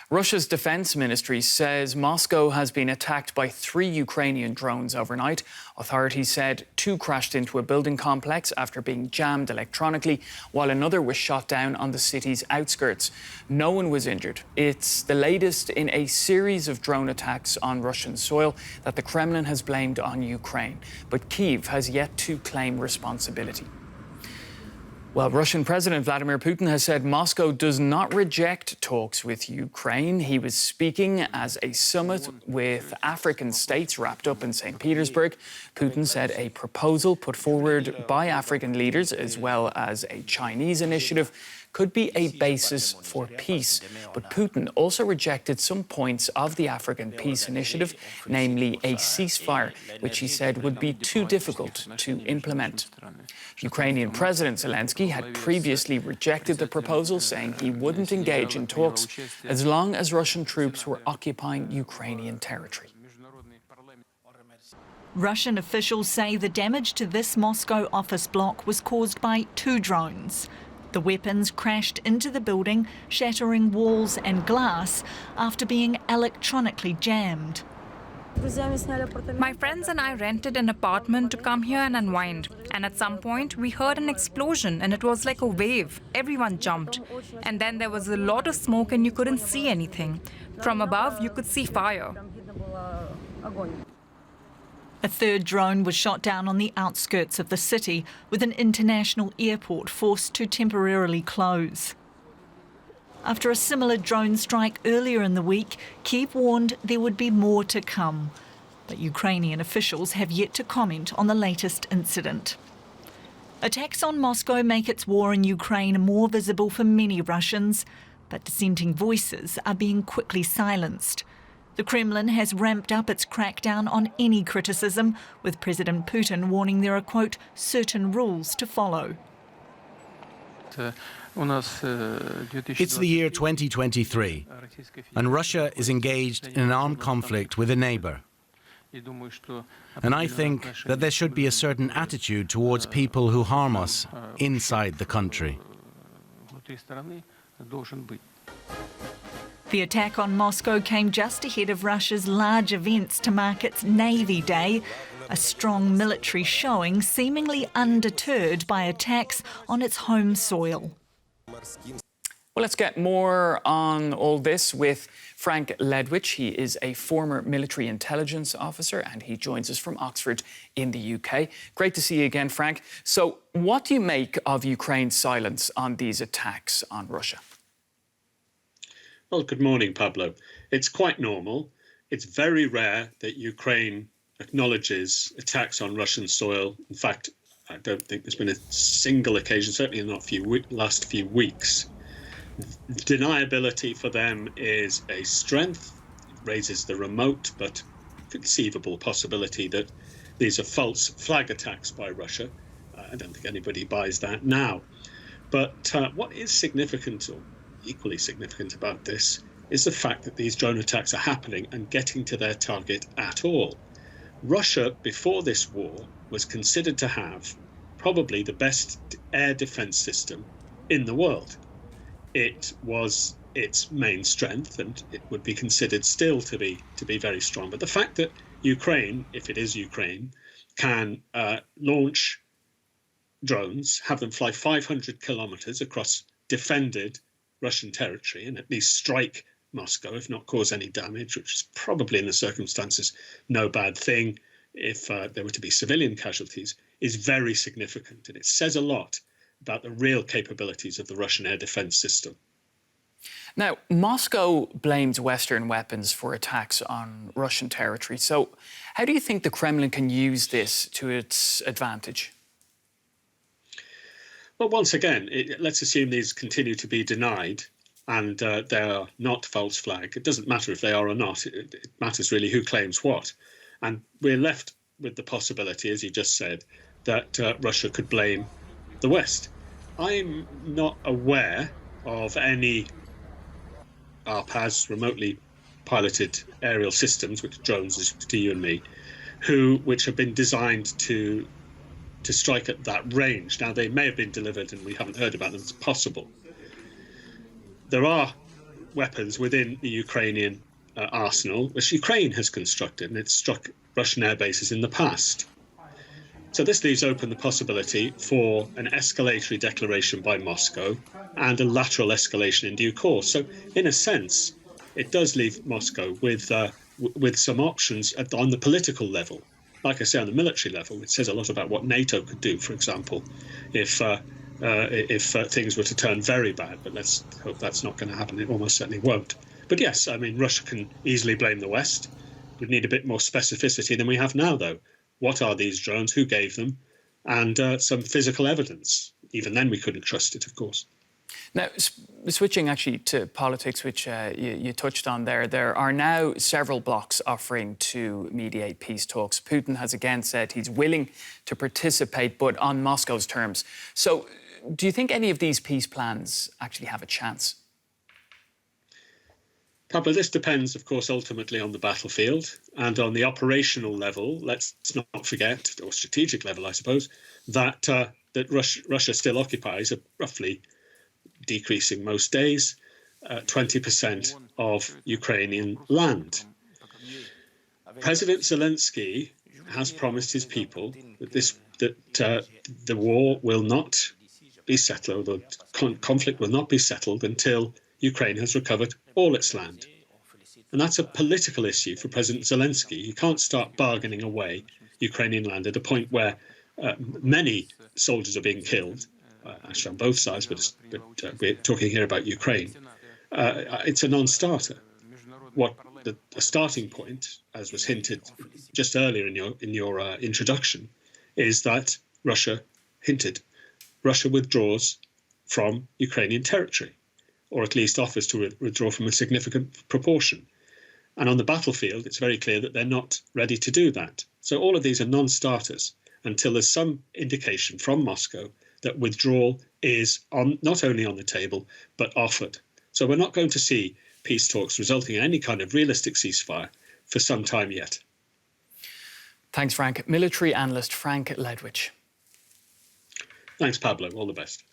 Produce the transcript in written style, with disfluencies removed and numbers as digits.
Russia's defense ministry says Moscow has been attacked by 3 Ukrainian drones overnight. Authorities said 2 crashed into a building complex after being jammed electronically, while another was shot down on the city's outskirts. No one was injured. It's the latest in a series of drone attacks on Russian soil that the Kremlin has blamed on Ukraine. But Kyiv has yet to claim responsibility. Well, Russian President Vladimir Putin has said Moscow does not reject talks with Ukraine. He was speaking as a summit with African states wrapped up in Saint Petersberg. Putin said a proposal put forward by African leaders, as well as a Chinese initiative, could be a basis for peace. But Putin also rejected some points of the African Peace Initiative, namely a ceasefire, which he said would be too difficult to implement. Ukrainian President Zelensky had previously rejected the proposal, saying he wouldn't engage in talks as long as Russian troops were occupying Ukrainian territory. Russian officials say the damage to this Moscow office block was caused by 2 drones. The weapons crashed into the building, shattering walls and glass after being electronically jammed. My friends and I rented an apartment to come here and unwind. And at some point, we heard an explosion and it was like a wave. Everyone jumped. And then there was a lot of smoke and you couldn't see anything. From above, you could see fire. A 3rd drone was shot down on the outskirts of the city, with an international airport forced to temporarily close. After a similar drone strike earlier in the week, Kyiv warned there would be more to come. But Ukrainian officials have yet to comment on the latest incident. Attacks on Moscow make its war in Ukraine more visible for many Russians, but dissenting voices are being quickly silenced. The Kremlin has ramped up its crackdown on any criticism, with President Putin warning there are, quote, certain rules to follow. It's the year 2023, and Russia is engaged in an armed conflict with a neighbour. And I think that there should be a certain attitude towards people who harm us inside the country. The attack on Moscow came just ahead of Russia's large events to mark its Navy Day, a strong military showing seemingly undeterred by attacks on its home soil. Well, let's get more on all this with Frank Ledwich. He is a former military intelligence officer and he joins us from Oxford in the UK. Great to see you again, Frank. So what do you make of Ukraine's silence on these attacks on Russia? Well, good morning, Pablo. It's quite normal. It's very rare that Ukraine acknowledges attacks on Russian soil. In fact, I don't think there's been a single occasion, certainly not last few weeks. Deniability for them is a strength. It raises the remote but conceivable possibility that these are false flag attacks by Russia. I don't think anybody buys that now. But what is significant, or equally significant about this, is the fact that these drone attacks are happening and getting to their target at all. Russia, before this war, was considered to have probably the best air defense system in the world. It was its main strength, and it would be considered still to be very strong. But the fact that Ukraine, if it is Ukraine, can launch drones, have them fly 500 kilometers across defended Russian territory and at least strike Moscow, if not cause any damage, which is probably in the circumstances no bad thing if there were to be civilian casualties, is very significant. And it says a lot about the real capabilities of the Russian air defense system. Now, Moscow blames Western weapons for attacks on Russian territory. So how do you think the Kremlin can use this to its advantage? Well, once again, let's assume these continue to be denied and they are not false flag. It doesn't matter if they are or not. It matters really who claims what. And we're left with the possibility, as you just said, that Russia could blame the West. I'm not aware of any RPAS, remotely piloted aerial systems, which drones is to you and me, which have been designed to strike at that range. Now, they may have been delivered and we haven't heard about them. It's possible. There are weapons within the Ukrainian arsenal, which Ukraine has constructed, and it's struck Russian air bases in the past. So this leaves open the possibility for an escalatory declaration by Moscow and a lateral escalation in due course. So in a sense, it does leave Moscow with some options on the political level. Like I say, on the military level, it says a lot about what NATO could do, for example, if things were to turn very bad. But let's hope that's not going to happen. It almost certainly won't. But yes, I mean, Russia can easily blame the West. We'd need a bit more specificity than we have now, though. What are these drones? Who gave them? And some physical evidence. Even then, we couldn't trust it, of course. Now, switching actually to politics, which you touched on there are now several blocs offering to mediate peace talks. Putin has again said he's willing to participate, but on Moscow's terms. So do you think any of these peace plans actually have a chance? Pablo, this depends, of course, ultimately on the battlefield and on the operational level. Let's not forget, or strategic level, I suppose, that Russia still occupies a roughly decreasing most days, 20% of Ukrainian land. President Zelensky has promised his people that the war will not be settled, or the conflict will not be settled until Ukraine has recovered all its land. And that's a political issue for President Zelensky. You can't start bargaining away Ukrainian land at a point where many soldiers are being killed, actually on both sides, but we're talking here about Ukraine. It's a non-starter. What the starting point, as was hinted just earlier in your introduction, is that Russia withdraws from Ukrainian territory, or at least offers to withdraw from a significant proportion. And on the battlefield, it's very clear that they're not ready to do that. So all of these are non-starters until there's some indication from Moscow that withdrawal is not only on the table, but offered. So we're not going to see peace talks resulting in any kind of realistic ceasefire for some time yet. Thanks, Frank. Military analyst Frank Ledwich. Thanks, Pablo. All the best.